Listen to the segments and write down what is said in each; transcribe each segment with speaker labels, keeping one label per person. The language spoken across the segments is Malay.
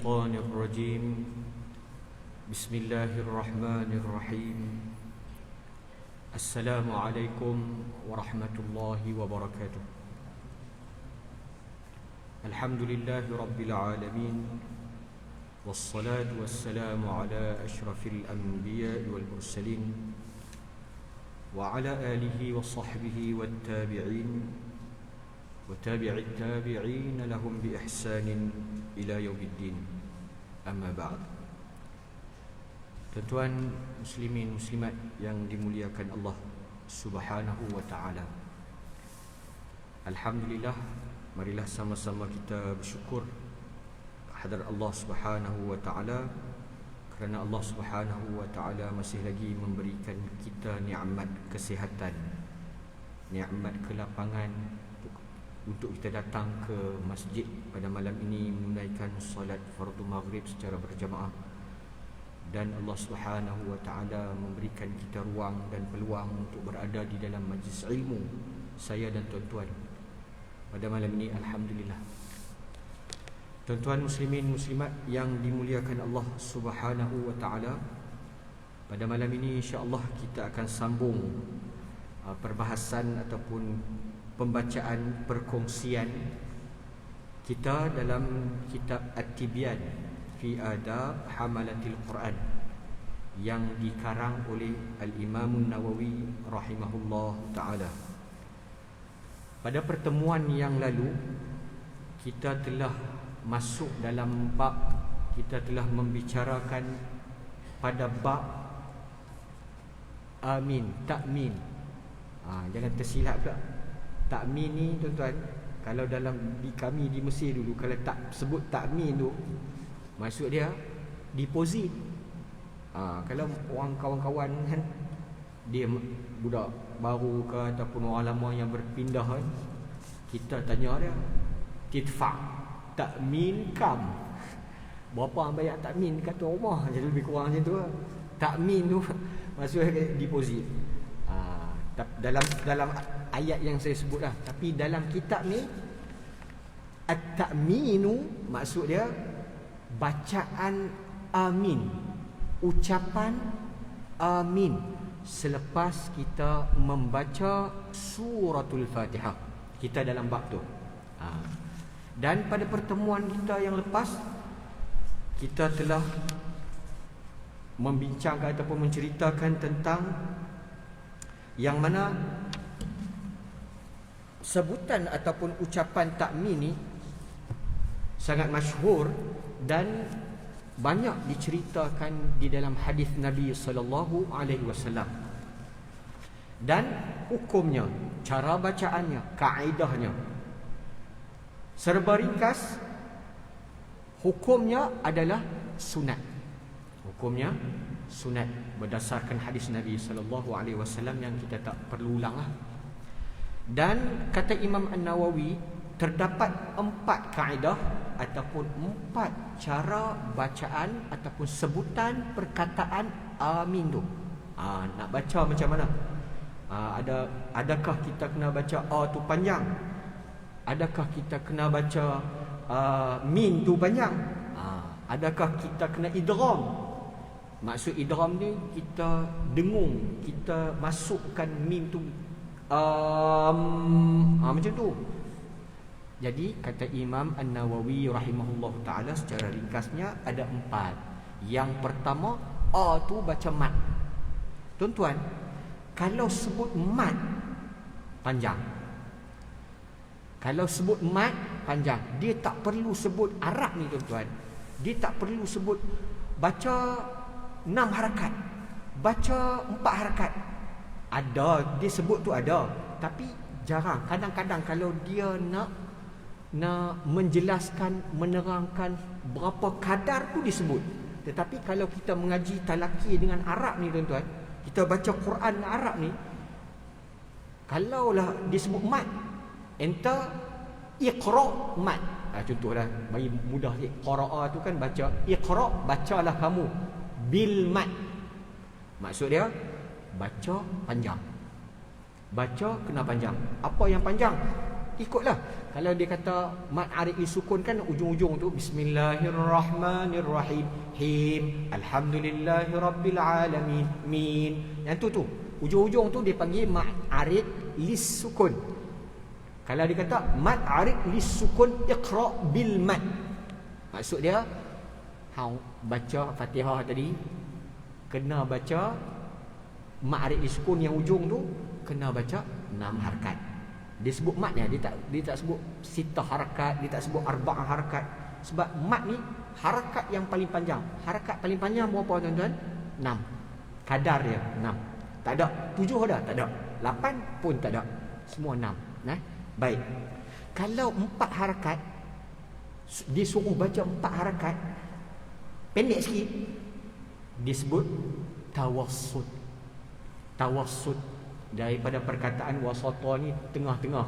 Speaker 1: الشيطان الرجيم بسم الله الرحمن الرحيم السلام عليكم ورحمة الله وبركاته الحمد لله رب العالمين والصلاة والسلام على أشرف الأنبياء والمرسلين وعلى آله وصحبه والتابعين وتابع التابعين لهم بإحسان إلى يوم الدين أما بعد. Tuan-tuan muslimin muslimat yang dimuliakan Allah Subhanahu wa taala. Alhamdulillah, marilah sama-sama kita bersyukur kehadrat Allah Subhanahu wa taala kerana Allah Subhanahu wa taala masih lagi memberikan kita nikmat kesihatan, nikmat kelapangan untuk kita datang ke masjid pada malam ini menunaikan solat fardu maghrib secara berjamaah, dan Allah Subhanahu wa taala memberikan kita ruang dan peluang untuk berada di dalam majlis ilmu saya dan tuan-tuan pada malam ini. Alhamdulillah. Tuan-tuan muslimin muslimat yang dimuliakan Allah Subhanahu wa taala, pada malam ini insya-Allah kita akan sambung perbahasan ataupun pembacaan perkongsian kita dalam kitab At-Tibyan fi Adab Hamalatil Quran yang dikarang oleh Al-Imam Nawawi rahimahullah ta'ala. Pada pertemuan yang lalu kita telah masuk dalam bab, kita telah membicarakan pada bab amin, takmin. Jangan tersilap pula. Takmin ni tuan-tuan, kalau dalam di kami di Mesir dulu, kalau tak sebut takmin tu, maksud dia deposit. Kalau orang kawan-kawan kan, dia budak baru ke ataupun orang lama yang berpindah kan, kita tanya dia, tidfa takmin kam, berapa yang bayar takmin kat tuan rumah, jadi lebih kurang macam tu. Takmin tu maksudnya deposit. Dalam ayat yang saya sebut lah. Tapi dalam kitab ni at-ta'minu maksud dia bacaan amin, ucapan amin selepas kita membaca suratul Fatihah. Kita dalam bab tu. Dan pada pertemuan kita yang lepas, kita telah membincangkan ataupun menceritakan tentang yang mana sebutan ataupun ucapan takmin ni sangat masyhur dan banyak diceritakan di dalam hadis Nabi sallallahu alaihi wasallam. Dan hukumnya, cara bacaannya, kaedahnya serba ringkas, hukumnya adalah sunat. Hukumnya sunat berdasarkan hadis Nabi sallallahu alaihi wasallam yang kita tak perlu ulang lah. Dan kata Imam An-Nawawi, terdapat 4 kaedah ataupun 4 cara bacaan ataupun sebutan perkataan amin tu. Nak baca macam mana? Adakah kita kena baca a tu panjang? Adakah kita kena baca min tu panjang? Adakah kita kena idgham? Maksud idgham ni kita dengung, kita masukkan mim tu macam tu. Jadi kata Imam An-Nawawi rahimahullah ta'ala, secara ringkasnya ada 4. Yang pertama, a tu baca mat. Tuan-tuan, kalau sebut mat panjang, kalau sebut mat panjang, dia tak perlu sebut Arab ni tuan-tuan. Dia tak perlu sebut baca 6 harakat, baca 4 harakat. Ada, dia sebut tu ada, tapi jarang. Kadang-kadang kalau dia nak menjelaskan, menerangkan berapa kadar tu disebut. Tetapi kalau kita mengaji talaki dengan Arab ni tuan-tuan, kita baca Quran dengan Arab ni, kalaulah disebut mat, enter iqra mat. Contohlah bagi mudah sikit, qara'a tu kan baca, iqra bacalah kamu bil mat. Maksud dia baca panjang. Baca kena panjang. Apa yang panjang? ikutlah. Kalau dia kata mat arid disukun kan ujung-ujung tu bismillahirrahmanirrahim, him, alhamdulillahirabbil alamin, min. Yang tu ujung-ujung tu dia panggil mat arid lisukun. Kalau dia kata mat arid lisukun iqra bil mat, maksud dia hang baca Fatihah tadi kena baca mat arid lisukun yang ujung tu kena baca 6 harakat. Dia sebut mat ni, dia tak sebut sitah harakat, dia tak sebut arba'ah harakat. Sebab mat ni harakat yang paling panjang. Harakat paling panjang berapa tuan-tuan? 6. Kadar dia 6. Tak ada 7 ada, tak ada 8 pun tak ada. Semua 6. Baik. Kalau 4 harakat, dia suruh baca 4 harakat, pendek sikit, disebut tawassut. Tawassut daripada perkataan wasata ni tengah-tengah.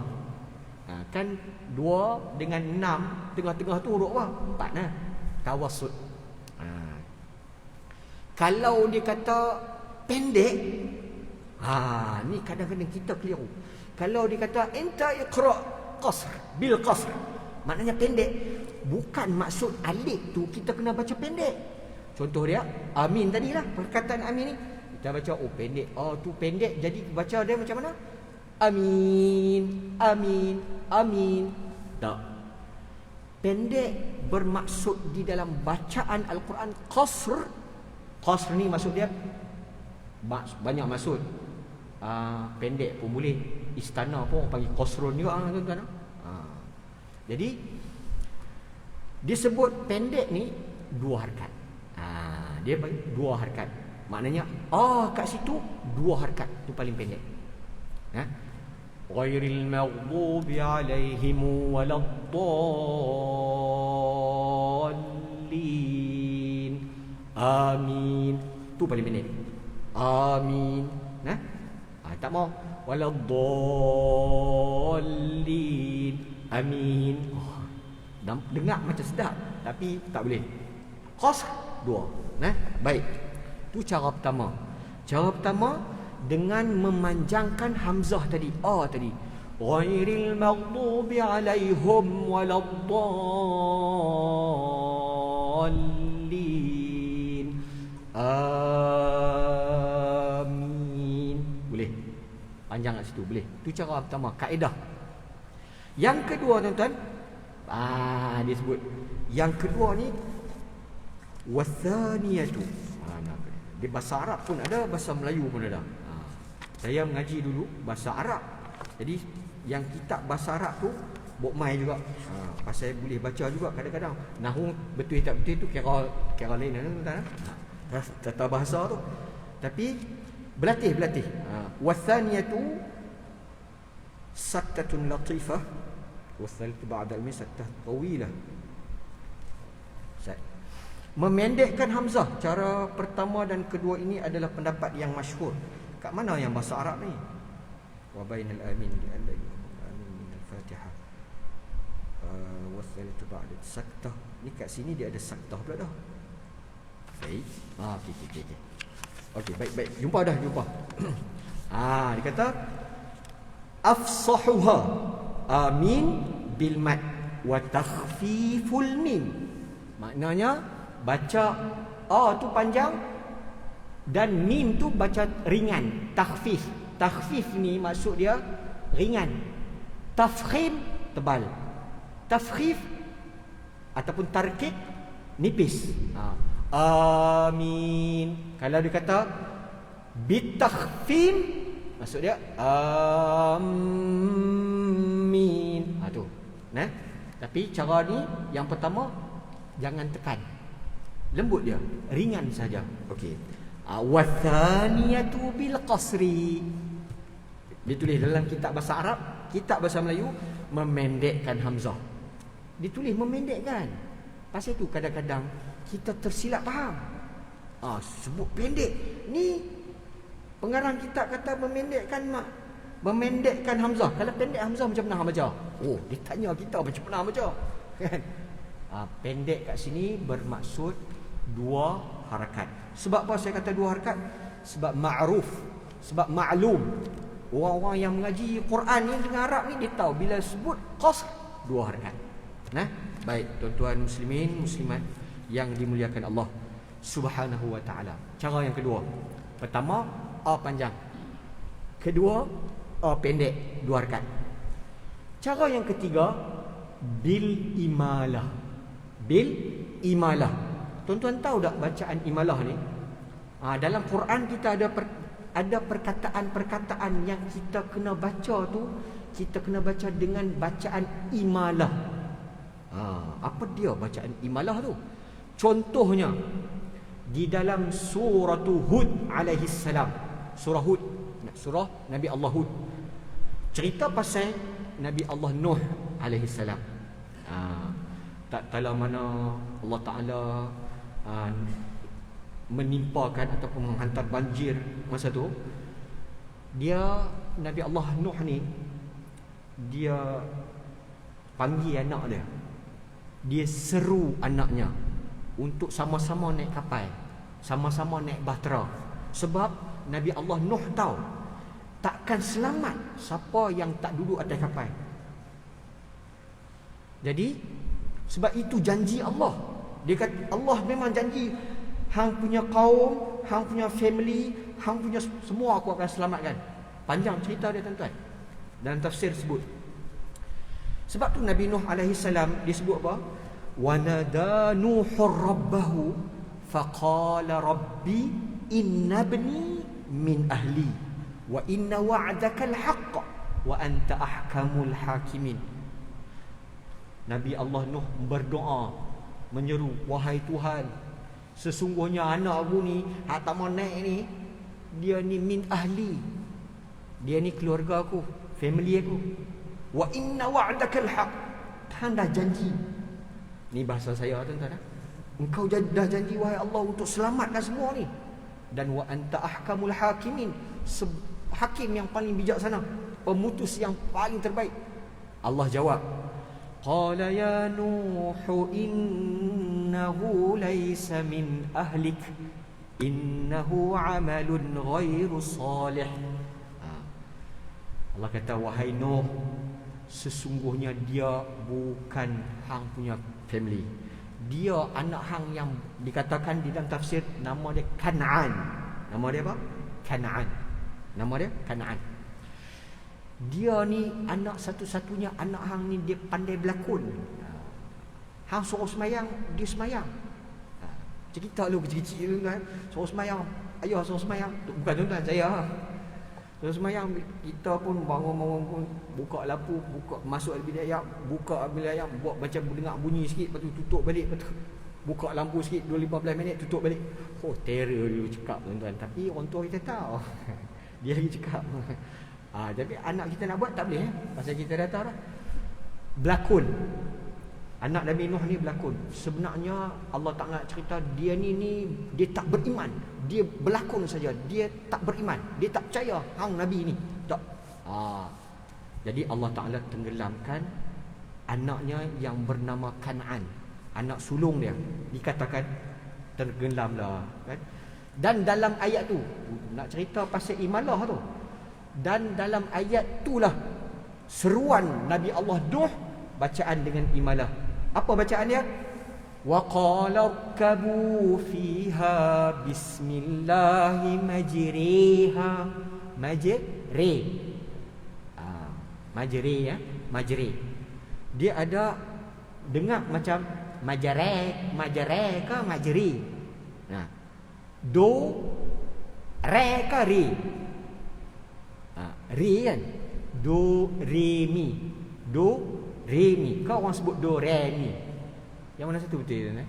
Speaker 1: Kan 2 dengan 6, tengah-tengah tu huruf apa? 4 lah. Tawassut. Kalau dia kata pendek, ni kadang-kadang kita keliru. Kalau dia kata enta iqra qasr bil qasr, maknanya pendek, bukan maksud alif tu kita kena baca pendek. Contoh dia amin tadilah, perkataan amin ni kita baca pendek. Tu pendek, jadi baca dia macam mana? Amin, amin, amin. Tak. Pendek bermaksud di dalam bacaan Al-Quran qasr. Qasr ni maksud dia banyak maksud. Pendek pun boleh. Istana pun orang panggil qasrun juga tuan-tuan. Jadi disebut pendek ni 2 harakat. Dia panggil 2 harakat. Maknanya kat situ 2 harakat tu paling pendek. Ghairil maghdubi alaihim waladdallin. Amin. Tu paling pendek. Amin. Tak mau waladdallin. Amin. Dengar macam sedap tapi tak boleh. Qasr 2. Baik. Itu cara pertama. Cara pertama dengan memanjangkan hamzah tadi, tadi. Ghairil maghdubi alaihim waladdallin. Amin. Boleh. Panjang kat situ boleh. Itu cara pertama, kaedah. Yang kedua tuan-tuan, dia sebut yang kedua ni wathaniyatu. Di bahasa Arab pun ada, bahasa Melayu pun ada. Saya mengaji dulu bahasa Arab. Jadi yang kitab bahasa Arab tu bok mai juga. Pasal boleh baca juga kadang-kadang. Nahwu betul tak betul tu kira lain tuan-tuan. Tata bahasa tu. Tapi berlatih. Wathaniyatu saktatun latifah wathalatu ba'da al-min saktah tawilah. Memendekkan hamzah, cara pertama dan kedua ini adalah pendapat yang masyhur. Kat mana yang bahasa Arab ni? Wa bainal amin amin min al-Fatihah. Wassalatu ba'da saktah. Ni kat sini dia ada saktah pula dah. Baik. Okey, baik. Jumpa. Dia kata afsahuha amin bil mad wa takhfiful mim. Maknanya baca tu panjang dan mim tu baca ringan, takhfif. Takhfif ni maksud dia ringan. Tafkhim tebal. Tafkhif ataupun tarkik nipis. Amin. Kalau dia kata bitakhfim, maksud dia amin. Tu. Tapi cara ni yang pertama jangan tekan. Lembut dia, ringan saja. Okey. Wathaniyatu bil qasri. Ditulis dalam kitab bahasa Arab, kitab bahasa Melayu memendekkan hamzah. Ditulis memendekkan. Pasal tu kadang-kadang kita tersilap faham. Sebut pendek. Ni pengarang kitab kata memendekkan hamzah. Kalau pendek hamzah macam mana baca? Dia tanya kita macam mana baca. Kan? Pendek kat sini bermaksud 2 harakat. Sebab apa saya kata 2 harakat? Sebab ma'ruf, sebab ma'lum. Orang-orang yang mengaji Quran ni dengan Arab ni, dia tahu bila sebut qasr 2 rakaat. Nah, baik tuan-tuan muslimin muslimat yang dimuliakan Allah Subhanahu wa taala. Cara yang kedua. Pertama, A panjang. Kedua, A pendek, 2 rakaat. Cara yang ketiga, bil imalah. Bil imalah. Tuan-tuan tahu tak bacaan imalah ni? Dalam Quran kita ada perkataan-perkataan yang kita kena baca tu, kita kena baca dengan bacaan imalah. Apa dia bacaan imalah tu? Contohnya di dalam surah Hud alaihi salam. Surah Hud, surah Nabi Allah Hud. Cerita pasal Nabi Allah Nuh alaihi salam. Tak tahu mana Allah Taala menimpakan ataupun menghantar banjir masa tu. Nabi Allah Nuh ni, dia panggil anak dia. Dia seru anaknya untuk sama-sama naik kapal, sama-sama naik bahtera. Sebab Nabi Allah Nuh tahu takkan selamat siapa yang tak duduk atas kapal. Jadi sebab itu janji Allah. Dia kata Allah memang janji, hang punya kaum, hang punya family, hang punya semua aku akan selamatkan. Panjang cerita dia tuan-tuan. Dalam tafsir sebut. Sebab tu Nabi Nuh alaihi salam disebut apa? Wa nada nuhur rabbahu faqala rabbi inna ibni min ahli wa inna wa'daka al-haqq wa anta ahkamul hakimin. Nabi Allah Nuh berdoa, menyeru, wahai Tuhan, sesungguhnya anak aku ni, hak tak mau naik ni, dia ni min ahli, dia ni keluarga aku, family aku. Wa inna wa'dakal haq, Tuhan dah janji. Ni bahasa saya tuan-tuan. Engkau dah janji wahai Allah untuk selamatkan semua ni. Dan wa anta ahkamul hakimin, hakim yang paling bijaksana, pemutus yang paling terbaik. Allah jawab, qala ya Nuh innahu laysa min ahlik innahu amalun ghairu salih. Allah kata, wahai Nuh, sesungguhnya dia bukan hang punya family. Dia anak hang yang dikatakan di dalam tafsir nama dia Kan'an. Nama dia apa? Kan'an. Nama dia Kan'an. Dia ni anak satu-satunya, anak hang ni dia pandai berlakon. Hang suruh semayang, dia semayang. Cerita lu kecil-kecil tu kan, suruh semayang, ayah suruh semayang. Bukan tuan-tuan, saya suruh semayang. Kita pun bangun-bangun pun buka lampu, masuk bilik ayam, buka bilik ayam, buat macam dengar bunyi sikit, lepas tu tutup balik, lepas tu buka lampu sikit 2-15 minit, tutup balik. Oh, terror dulu cakap tuan-tuan. Tapi orang tua kita tahu dia lagi cakap. Tapi anak kita nak buat tak boleh, pasal kita dah tahu dah. Berlakon. Anak Nabi Nuh ni berlakon. Sebenarnya Allah tak nak cerita dia ni dia tak beriman. Dia berlakon saja. Dia tak beriman. Dia tak percaya hang Nabi ni. Tak. Jadi Allah Ta'ala tenggelamkan anaknya yang bernama Kan'an. Anak sulung dia. Dikatakan tenggelamlah kan. Dan dalam ayat tu nak cerita pasal imalah tu. Dan dalam ayat itulah seruan Nabi Allah Nuh bacaan dengan imalah. Apa bacaan dia? Wa qala rkabu fiha bismillahi majriha. Majri. Majri ya, majri. Dia ada dengar macam majare ke majri. Do re ke ri. Re kan, do re mi, do re mi. Kau orang sebut do re mi, yang mana satu betul kan?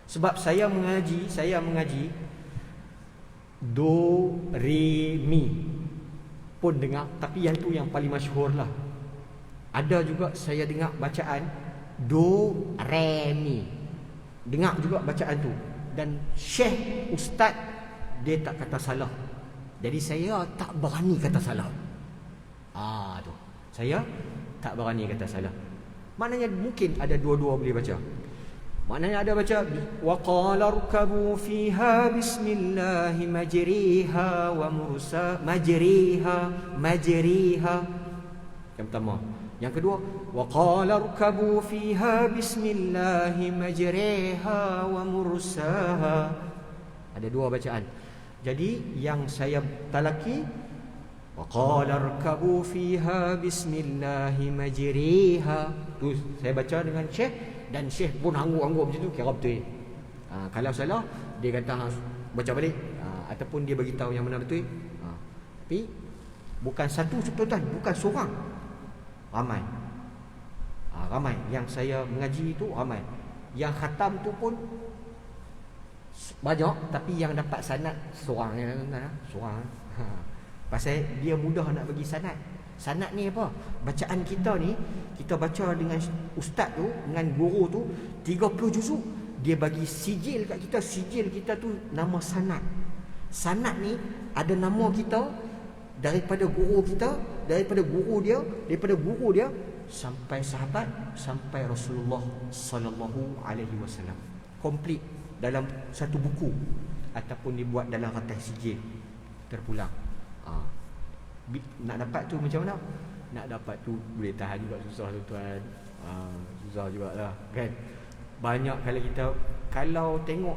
Speaker 1: Sebab saya mengaji do re mi pun dengar, tapi yang tu yang paling masyhur lah. Ada juga saya dengar bacaan do re mi, dengar juga bacaan tu. Dan syekh ustaz dia tak kata salah. Jadi saya tak berani kata salah. Tu. Saya tak berani kata salah. Maknanya mungkin ada dua-dua boleh baca. Maknanya ada baca wa qala rkabu fiha bismillahi majriha wa mursa majriha. Yang pertama. Yang kedua, wa qala rkabu fiha bismillahi majriha wa mursaha. Ada dua bacaan. Jadi yang saya talaki wa qala rkabu fiha bismillahi majriha. Tu saya baca dengan Syekh, dan Syekh pun angguk-angguk macam tu, kira betul. Kalau salah, dia kata baca balik. Ataupun dia bagi tahu yang mana betul. Tapi bukan satu tuan, bukan seorang. Ramai. Ramai. Yang saya mengaji itu ramai. Yang khatam tu pun banyak, tapi yang dapat sanad seorang ya, tuan-tuan. Seorang. Pasal dia mudah nak bagi sanad. Sanad ni apa? Bacaan kita ni, kita baca dengan ustaz tu, dengan guru tu 30 juzuk. Dia bagi sijil kat kita. Sijil kita tu nama sanad. Sanad ni ada nama kita, daripada guru kita, daripada guru dia sampai sahabat, sampai Rasulullah sallallahu alaihi wasallam. Komplit dalam satu buku, ataupun dibuat dalam ratas sijil terpulang. Nak dapat tu macam mana? Nak dapat tu boleh tahan juga, susah tu tuan. Susah jugalah kan. Banyak kalau tengok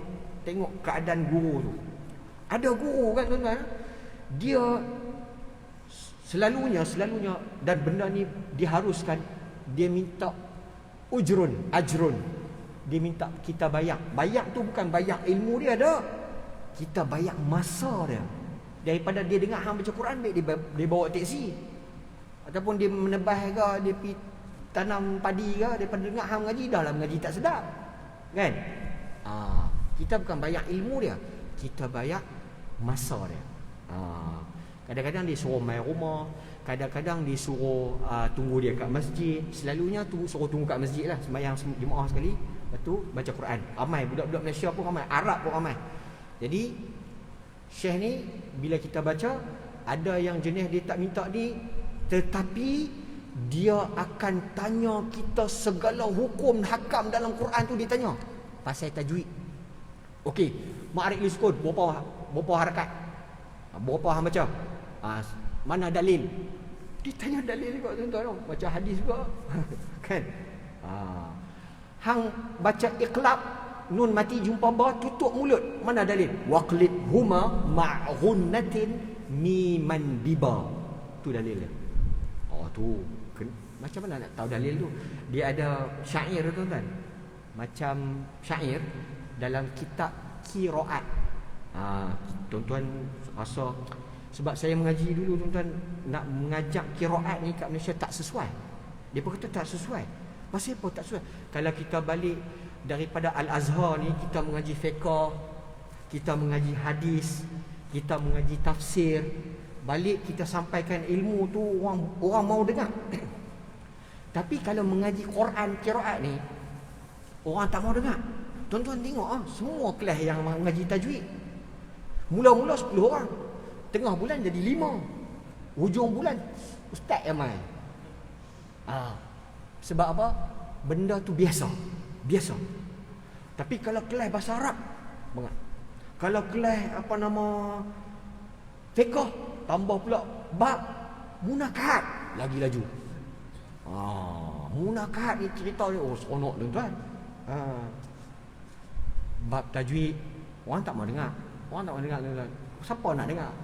Speaker 1: keadaan guru tu. Ada guru kan tuan-tuan, dia selalunya dan benda ni diharuskan, dia minta ajrun. Dia minta kita bayar. Bayar tu bukan bayar ilmu dia dah. Kita bayar masa dia. Daripada dia dengar hang baca Quran, baik dia bawa teksi, ataupun dia menebah ke, dia pergi tanam padi ke, daripada dengar hang mengaji, dah lah mengaji tak sedap kan. Kita bukan bayar ilmu dia, kita bayar masa dia. Kadang-kadang dia suruh main rumah, kadang-kadang dia suruh tunggu dia kat masjid. Selalunya suruh tunggu kat masjid lah, sembahyang jemaah sekali, lepas tu baca Quran. Ramai budak-budak Malaysia pun ramai, Arab pun ramai. Jadi Syekh ni bila kita baca, ada yang jenis dia tak minta ni, tetapi dia akan tanya kita segala hukum hakam dalam Quran tu, dia tanya pasal tajwid. Okey, ma'arif liskun berapa harakat? Berapa hang baca? Mana dalil? Dia tanya dalil juga tuan-tuan, baca hadis juga. Kan? Hang baca iqlab, nun mati jumpa ba, tutup mulut, mana dalil? Waqlid huma ma'ghunnatin miman biba. Tu dalil dia. Tu macam mana nak tahu dalil tu? Dia ada syair tuan-tuan. Macam syair dalam kitab qiraat. Tuan-tuan rasa sebab saya mengaji dulu tuan-tuan, nak mengajak qiraat ni kat Malaysia tak sesuai. Dia pun kata tak sesuai. Pasal apa tak sesuai? Kalau kita balik daripada Al-Azhar ni, kita mengaji fiqh, kita mengaji hadis, kita mengaji tafsir, balik kita sampaikan ilmu tu, orang mau dengar. Tapi kalau mengaji Quran, qiraat ni, orang tak mau dengar. Tuan-tuan tengok semua kelas yang mengaji tajwid, mula-mula 10 orang, tengah bulan jadi 5, hujung bulan ustaz yang main. Sebab apa? Benda tu biasa. Tapi kalau kelas bahasa Arab, bangat. Kalau kelas fiqh, tambah pula bab munakat, lagi laju. Munakat ni cerita ni seronok tuan-tuan. Bab tajwid, orang tak mau dengar. Tuan-tuan. Siapa nak dengar?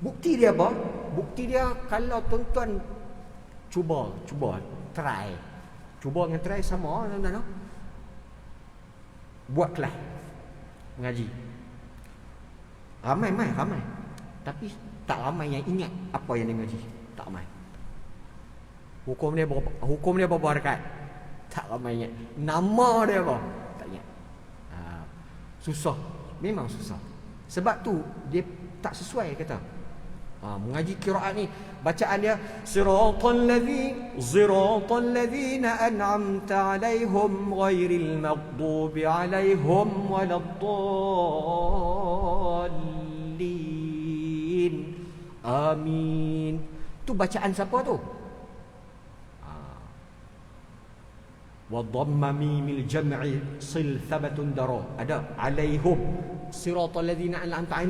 Speaker 1: Bukti dia apa? Bukti dia kalau tuan-tuan cuba try. Cuba dengan try sama tuan-tuan. Buat kelas mengaji. Ramai. Tapi tak ramai yang ingat apa yang dia mengaji. Tak ramai. Hukum dia berapa harakat? Tak ramai ingat. Nama dia apa? Tak ingat. Susah. Memang susah. Sebab tu dia tak sesuai kata. Mengaji qiraat ni, bacaan dia siratal ladzina an'amta 'alaihim ghairil maghdubi 'alaihim waladdallin. Amin. Tu bacaan siapa tu? wa dhamma mimil jam'i sil thabatun dara. Ada alaihum siratal ladzina an'amta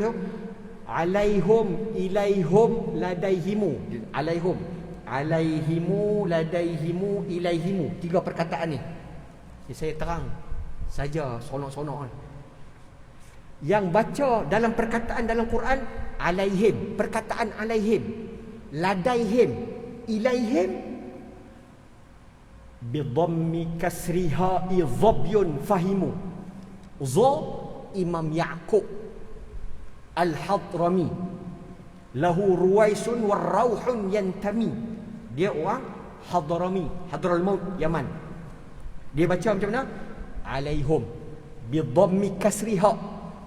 Speaker 1: alaihim ilaihum ladaihimu. Alaihimu ladaihimu ilaihimu. 3 perkataan ni. Saya terang saja sonok-sonok. Yang baca dalam perkataan dalam Quran alaihim, perkataan alaihim, ladaihim, ilaihim bidhammi kasriha idhabyun fahimu. Za Imam Ya'qub Al-Hadrami lahu ruwaisun warauhun yantami. Dia orang Hadrami, Hadral Maut, Yaman. Dia baca macam mana? Alaihum bidhammi kasriha.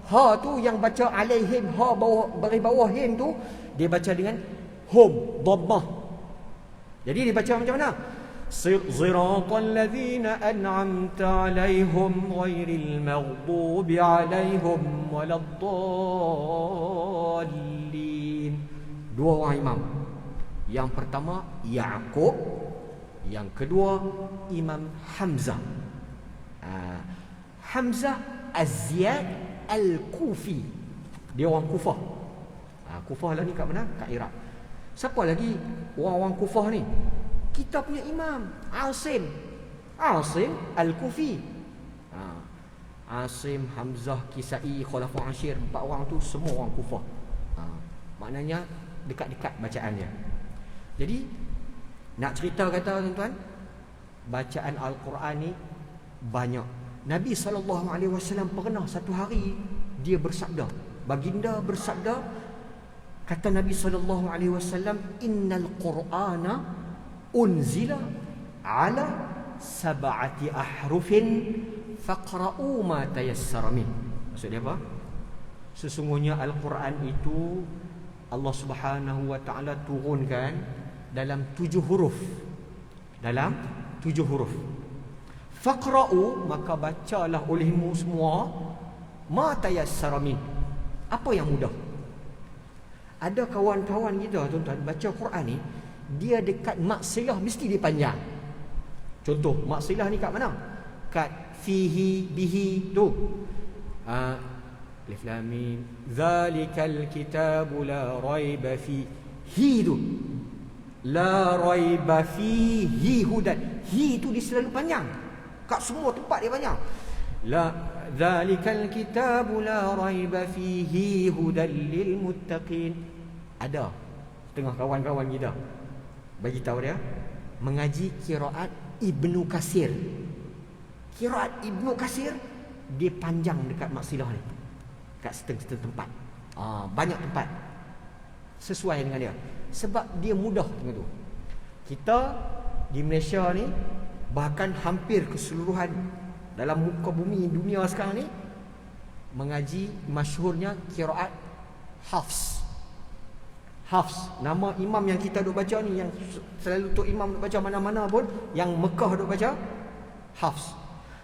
Speaker 1: Ha tu yang baca alaihim, ha bawah baris bawah him tu dia baca dengan hum dhammah. Jadi dia baca macam mana? Siratal ladzina an'amta alaihim ghairil maghdubi alaihim waladdallin. 2 orang imam. Yang pertama Ya'qub, yang kedua Imam Hamzah. Hamzah Az-Ziyad Al-Kufi. Dia orang Kufah. Kufah lah ni kat mana? Kat Iraq. Siapa lagi orang-orang Kufah ni? Kita punya imam Asim Al-Kufi. Asim, Hamzah, Kisai, Khulafa Ashir, 4 orang tu semua orang Kufah. Maknanya dekat-dekat bacaannya. Jadi nak cerita kata tuan-tuan, bacaan Al-Quran ni banyak. Nabi SAW pernah satu hari dia bersabda, baginda bersabda, kata Nabi SAW, innal Qur'ana unzila ala 7 ahrufin faqra'u ma tayassara min. Maksud dia apa? Sesungguhnya Al-Quran itu Allah Subhanahu wa taala turunkan dalam 7 huruf. Dalam 7 huruf. Faqra'u, maka bacalah olehmu semua, ma tayassara min, apa yang mudah. Ada kawan-kawan kita tuan-tuan baca Quran ni, dia dekat maksilah mesti dia panjang. Contoh maksilah ni kat mana? Kat fihi, bihi tu. Alif lam mim zalikal kitabu la raiba fihi tu. La raiba fihi hudan. Hi tu dia selalu panjang. Kat semua tempat dia panjang. La zalikal kitabu la raiba fihi hudan lil muttaqin. Ada tengah kawan-kawan kita bagi tahu dia mengaji qiraat Ibnu Katsir. Qiraat Ibnu Katsir dia panjang dekat maksilah ni. Kat setengah-setengah tempat. Banyak tempat. Sesuai dengan dia. Sebab dia mudah tengok tu. Kita di Malaysia ni, bahkan hampir keseluruhan dalam muka bumi dunia sekarang ni, mengaji masyhurnya qiraat Hafs. Hafs, nama imam yang kita duk baca ni, yang selalu tok imam duk baca mana-mana pun, yang Mekah duk baca Hafs.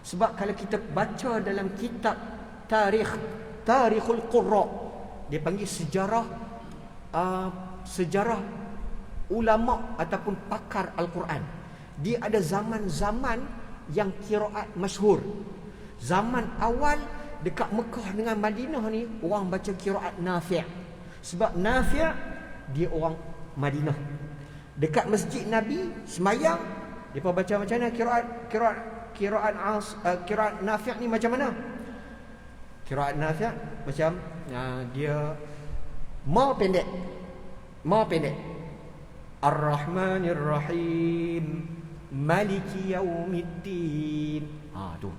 Speaker 1: Sebab kalau kita baca dalam kitab Tarikhul Qurra, dia panggil sejarah sejarah ulama ataupun pakar Al-Quran. Dia ada zaman-zaman yang qiraat masyhur. Zaman awal dekat Mekah dengan Madinah ni, orang baca qiraat Nafi'. Sebab Nafi' dia orang Madinah. Dekat Masjid Nabi semayang, depa baca macam mana qiraat Nafi' ni macam mana? Qiraat Nafi' macam dia ma pendek. Ar-Rahmanir Rahim, Maliki Yaumiddin. Tu.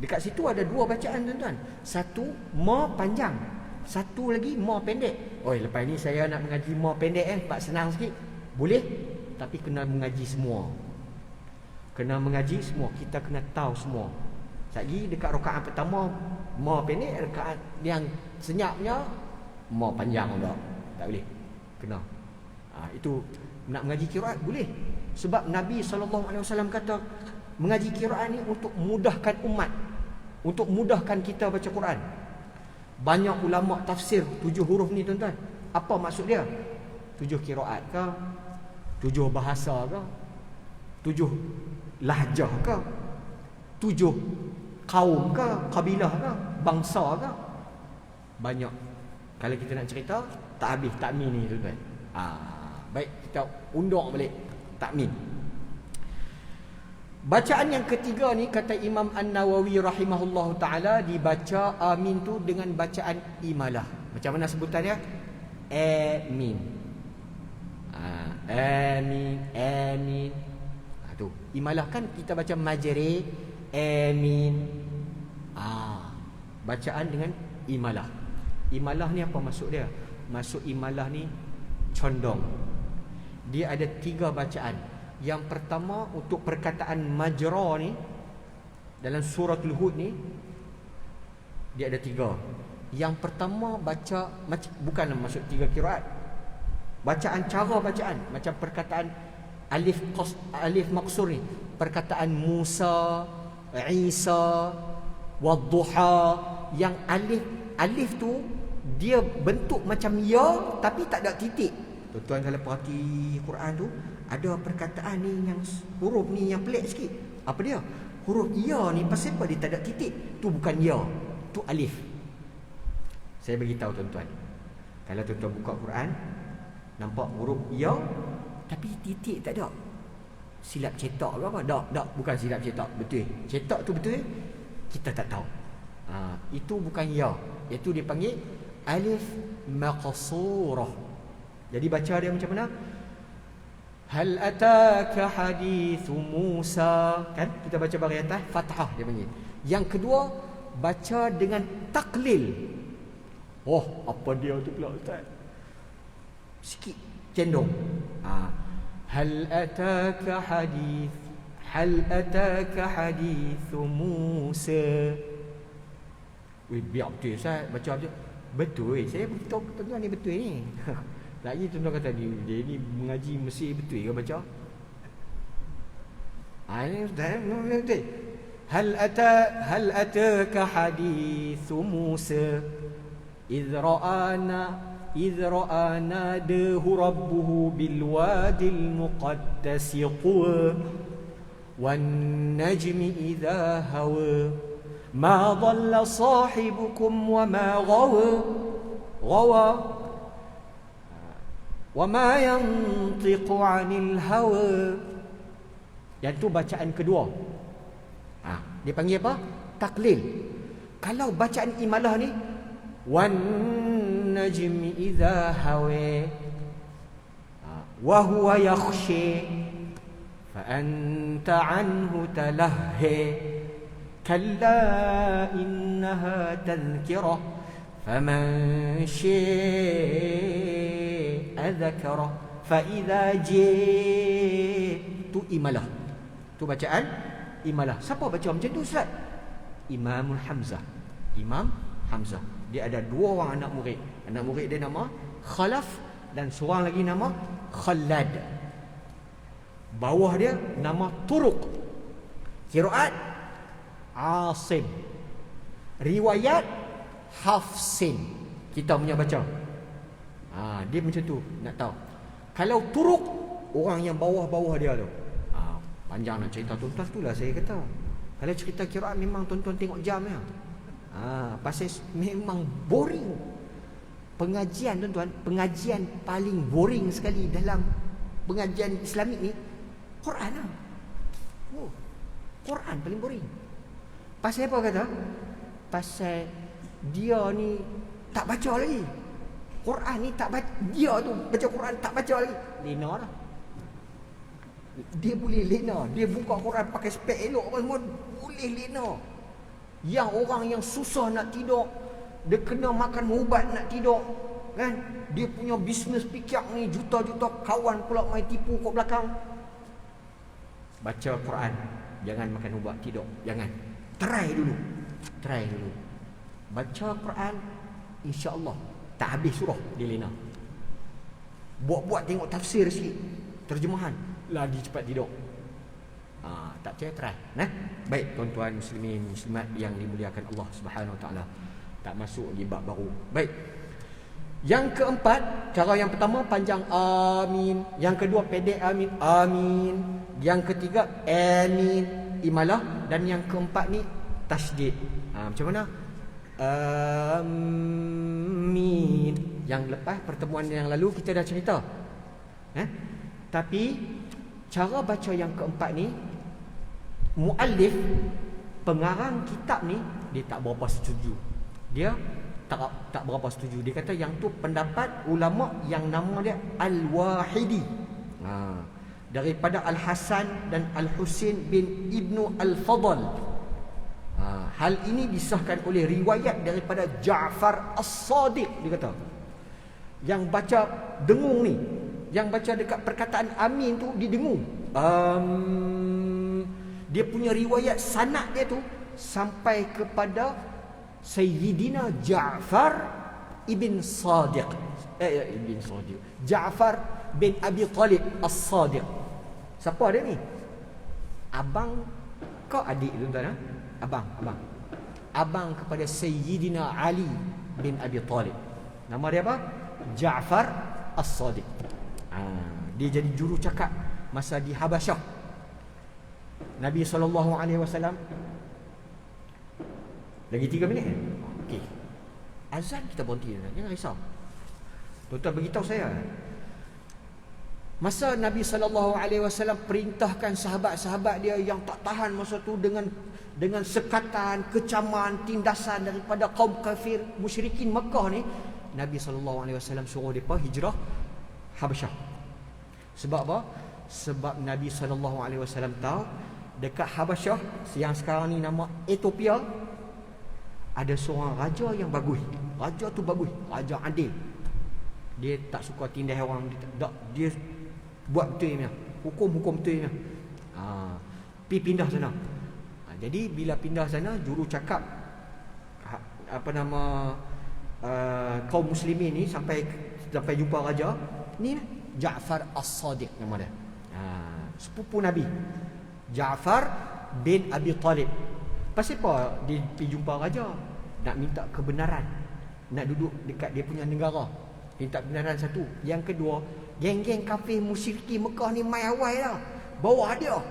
Speaker 1: Dekat situ ada 2 bacaan tuan-tuan. Satu ma panjang, satu lagi ma pendek. Oi, lepas ni saya nak mengaji ma pendek pak senang sikit. Boleh, tapi kena mengaji semua. Kena mengaji semua, kita kena tahu semua. Lagi dekat rakaat pertama ma pendek, rakaat yang senyapnya ma panjang pula. Tak boleh. Kena. Itu nak mengaji qiraat boleh. Sebab Nabi SAW kata mengaji qiraat ni untuk mudahkan umat, untuk mudahkan kita baca Quran. Banyak ulama tafsir 7 huruf ni tuan-tuan. Apa maksud dia? 7 qiraat ke? 7 bahasa ke? 7 lahjah ke? 7 kaum ke, kabilah ke, bangsa ke? Banyak. Kalau kita nak cerita, tak habis takmin ni tuan-tuan. Baik, kita undur balik takmin. Bacaan yang ketiga ni kata Imam An-Nawawi rahimahullahu taala, dibaca amin tu dengan bacaan imalah. Macam mana sebutannya? Amin. Amin, amin. Tu imalah kan kita baca majri amin. Bacaan dengan imalah. Imalah ni apa maksud dia? Maksud imalah ni condong. Dia ada 3 bacaan. Yang pertama untuk perkataan majra ni dalam suratul Hud ni dia ada 3. Yang pertama baca bukan maksud 3 qiraat. Bacaan, cara bacaan macam perkataan alif maksur ni, perkataan Musa, Isa, wadduha, yang alif tu dia bentuk macam ya tapi tak ada titik. Tuan-tuan kalau perhati Quran tu, ada perkataan ni yang huruf ni yang pelik sikit. Apa dia? Huruf ya ni pasal apa dia tak ada titik? Tu bukan ya, tu alif. Saya bagi tahu tuan-tuan. Kalau tuan-tuan buka Quran, nampak huruf ya tapi titik tak ada. Silap cetak ke apa? Tak, bukan silap cetak, betul. Cetak tu betul, kita tak tahu. Itu bukan ya. Itu dipanggil alif maqsurah. Jadi baca dia macam mana? Hal ataka hadithu Musa. Kan kita baca bahagian atas fathah dia panggil. Yang kedua baca dengan taklil. Oh, apa dia tu pula ustaz? Sikit cendong. Hal ataka hadithu Musa. Biar betul ustaz baca betul. Betul, saya beritahu tuan-tuan ni betul ni. Lagi tuan-tuan kata dia ni mengaji mesti betul ke baca? Ini betul. Hal ataka hadithu Musa idh ra'ana dahu rabbuhu bil wadil muqaddas tuwa wan najmi idha hawa ma dhalla sahibukum wa ma ghawa wa ma yantiqu 'anil hawa. Yang tu bacaan kedua. Dia panggil apa? Taklil. Kalau bacaan imalah ni wan najmi idha hawa wa huwa yakhshi fa anta 'anhu talahhi kalla innaha tadhkirah faman syaa dhakara fa idza ji'tu imalah. Tu bacaan imalah. Siapa baca macam tu ustaz? Imam Hamzah. Dia ada 2 orang anak murid. Anak murid dia nama Khalaf dan seorang lagi nama Khalad. Bawah dia nama Turuq. Qiraat Asim. Riwayat Hafsin. Kita punya baca. Dia macam tu, nak tahu. Kalau Turuq, orang yang bawah-bawah dia tu. Panjang nak cerita tuan-tuan, itulah saya kata. Kalau cerita qiraat memang tuan-tuan tengok jam ya. Pasal memang boring. Pengajian tuan-tuan, pengajian paling boring sekali dalam pengajian Islamik ni Quran lah. Quran paling boring. Pasal apa kata? Pasal dia ni tak baca lagi. Quran ni tak baca. Dia tu baca Quran tak baca lagi. Lena lah. Dia boleh lena. Dia buka Quran pakai spek elok apa semua, boleh lena. Yang orang yang susah nak tidur, dia kena makan ubat nak tidur, kan? Dia punya bisnes pikir ni juta-juta kawan pula mai tipu kat belakang. Baca Quran, jangan makan ubat tidur, jangan. Try dulu. Baca Quran, insya-Allah tak habis surah dia lena. Buat-buat tengok tafsir sikit, terjemahan, lagi cepat tidur. Tak percaya try. Baik tuan-tuan muslimin muslimat yang dimuliakan Allah Subhanahu Wa Taala. Tak masuk lagi bab baru. Baik. Yang keempat, cara yang pertama panjang amin, yang kedua pendek amin, amin. Yang ketiga amin. imalah, dan yang keempat ni tasydid. Macam mana? Amin. Yang lepas pertemuan yang lalu kita dah cerita. Tapi cara baca yang keempat ni, muallif, pengarang kitab ni, dia tak berapa setuju. Dia tak berapa setuju. Dia kata yang tu pendapat ulama yang nama dia Al-Wahidi. Daripada Al-Hasan dan Al-Husin bin Ibnu Al-Fadl. Hal ini disahkan oleh riwayat daripada Ja'far As-Sadiq. Dia kata yang baca dengung ni, yang baca dekat perkataan amin tu, dia dengung. Dia punya riwayat sanad dia tu sampai kepada Sayyidina Ja'far ibn Sadiq. Ja'far bin Abi Talib As-Sadiq. Siapa dia ni? Abang kau adik tuan-tuan? Abang kepada Sayyidina Ali bin Abi Talib. Nama dia apa? Ja'far As-Sadiq. Dia jadi juru cakap masa di Habasyah. Nabi SAW. Lagi 3 minit. Okey. Azan kita berhenti. Jangan risau. Tuan-tuan beritahu saya. Masa Nabi SAW perintahkan sahabat-sahabat dia yang tak tahan masa tu dengan sekatan, kecaman, tindasan daripada kaum kafir musyrikin Mekah ni, Nabi SAW suruh mereka hijrah Habasyah. Sebab apa? Sebab Nabi SAW tahu dekat Habasyah yang sekarang ni nama Ethiopia, ada seorang raja yang bagus. Raja tu bagus, raja adil. Dia tak suka tindas orang, dia buat betul punya, hukum betul punya. Pi pindah sana. Jadi bila pindah sana, juru cakap kaum muslimin ni sampai jumpa raja ni, Ja'far As-Sadiq nama dia. Sepupu Nabi, Ja'far bin Abi Talib. Pasal apa dia pergi jumpa raja? Nak minta kebenaran, nak duduk dekat dia punya negara, minta kebenaran satu. Yang kedua, geng-geng kafir musyrikin Mekah ni mai awal dah, bawa hadiah.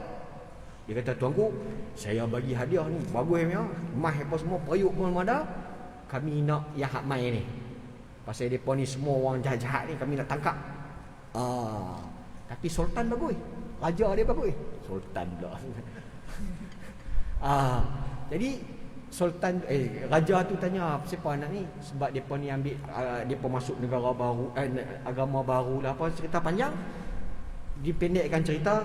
Speaker 1: Dia kata, tuanku, saya bagi hadiah ni bagus punya, emas apa semua, periuk pun ada. Kami nak yang hak mai ni. Pasal depa ni semua orang jahat-jahat ni, kami nak tangkap. Tapi sultan bagus, raja dia bagus, sultan pula. Jadi sultan raja tu tanya, siapa anak ni? Sebab depa ni ambil depa masuk negara baru, agama baru lah, apa cerita panjang. Dipendekkan cerita,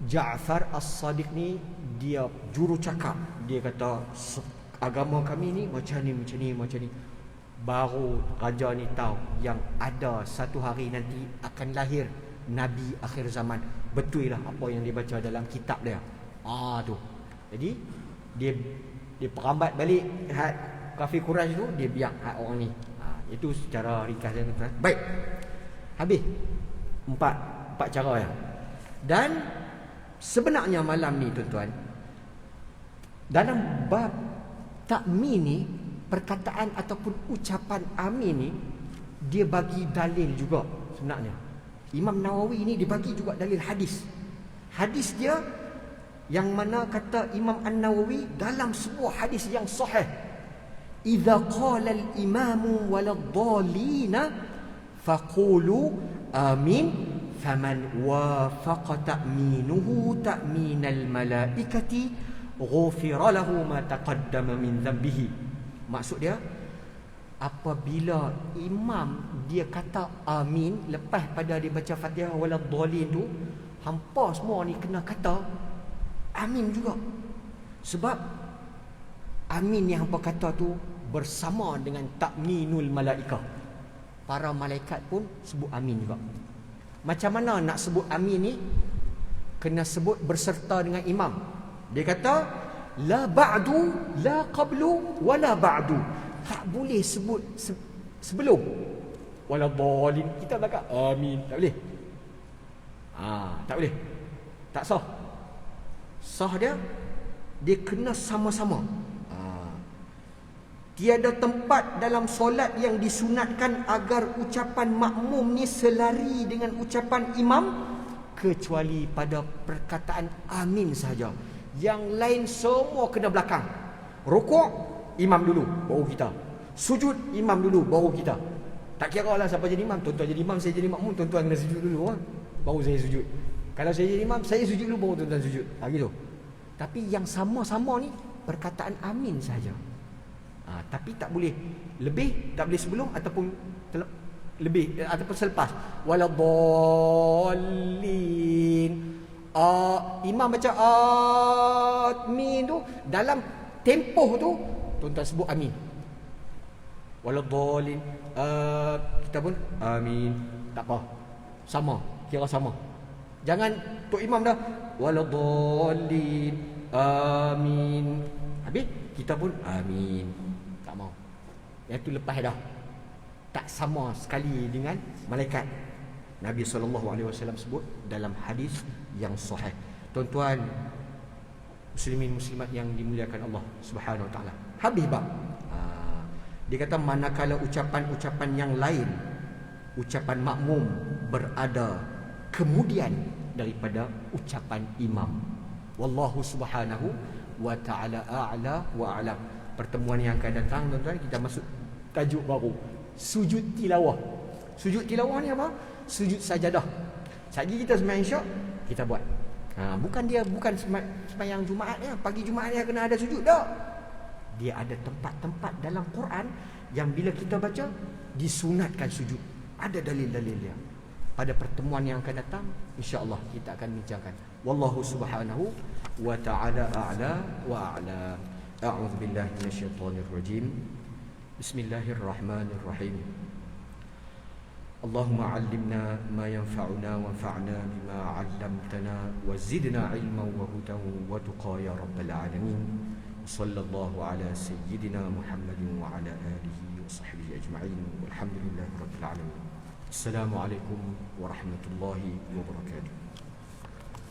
Speaker 1: Ja'far As-Sadiq ni dia juru cakap. Dia kata agama kami ni macam ni. Baru raja ni tahu yang ada satu hari nanti akan lahir Nabi akhir zaman. Betul lah apa yang dia baca dalam kitab dia. Tu. Jadi dia perambat balik had kafir Quraisy tu, dia biar had orang ni. Itu secara ringkas dia, tuan. Baik. Habis. Empat cara ya. Dan sebenarnya malam ni, tuan-tuan, dalam bab takmin ni, perkataan ataupun ucapan amin ni, dia bagi dalil juga sebenarnya. Imam Nawawi ni dia bagi juga dalil hadis. Hadis dia yang mana kata Imam An-Nawawi dalam sebuah hadis yang sahih, idza qala al-imamu waladdallina faqulu amin faman wafaqa ta'minuhu ta'minal malaikati ghufira lahu ma taqaddama min dhanbihi. Maksud dia, apabila imam dia kata amin lepas pada dia baca Fatihah waladdallin tu, hampa semua ni kena kata amin juga. Sebab amin yang hampa kata tu bersama dengan ta'minul malaikah. Para malaikat pun sebut amin juga. Macam mana nak sebut amin ni? Kena sebut berserta dengan imam. Dia kata la ba'du, la qablu, wala ba'du. Tak boleh sebut sebelum wala dhalin. Kita belakang amin, tak boleh. Tak boleh. Tak sah. Sah dia kena sama-sama. Tiada tempat dalam solat yang disunatkan agar ucapan makmum ni selari dengan ucapan imam kecuali pada perkataan amin saja. Yang lain semua kena belakang. Rukuk, imam dulu, baru kita. Sujud, imam dulu, baru kita. Tak kira lah siapa jadi imam. Tuan-tuan jadi imam, saya jadi makmum, tuan-tuan kena sujud dulu, baru saya sujud. Kalau saya jadi imam, saya sujud dulu, baru tuan-tuan sujud. Gitu. Tapi yang sama-sama ni perkataan amin saja. Tapi tak boleh lebih, tak boleh sebelum ataupun lebih ataupun selepas. Waladdallin. Imam baca amin tu, dalam tempoh tu tuan-tuan sebut amin. Waladdallin. Kita pun amin. Tak apa. Sama, kira sama. Jangan tok imam dah waladdallin amin. Habis kita pun amin. Tak mau. Yang tu lepas dah. Tak sama sekali dengan malaikat. Nabi SAW sebut dalam hadis yang sahih. Tuan-tuan muslimin muslimat yang dimuliakan Allah Subhanahu wa taala. Habis bab. Dia kata manakala ucapan-ucapan yang lain, ucapan makmum berada kemudian daripada ucapan imam. Wallahu subhanahu wa ta'ala a'la wa a'lam. Pertemuan yang akan datang tuan-tuan, kita masuk tajuk baru, sujud tilawah. Sujud tilawah ni apa? Sujud sajadah. Sekali kita sembahyang Isyak, kita buat. Bukan sembahyang Jumaat ya, pagi Jumaat ya kena ada sujud dah. Dia ada tempat-tempat dalam Quran yang bila kita baca disunatkan sujud. Ada dalil-dalilnya. Pada pertemuan yang akan datang, insya-Allah kita akan bincangkan. Wallahu subhanahu wa ta'ala a'la wa a'la. A'udzu billahi minasyaitonir rajim. Bismillahirrahmanirrahim. Allahumma 'allimna ma yanfa'una wanfa'na bima 'allamtana wa zidna 'ilman wa hudan wa tuqa ya rabbal alamin. Sallallahu ala sayyidina Muhammadin wa ala alihi wa sahbihi ajma'in. Walhamdulillahi rabbil alamin. Assalamualaikum warahmatullahi wabarakatuh.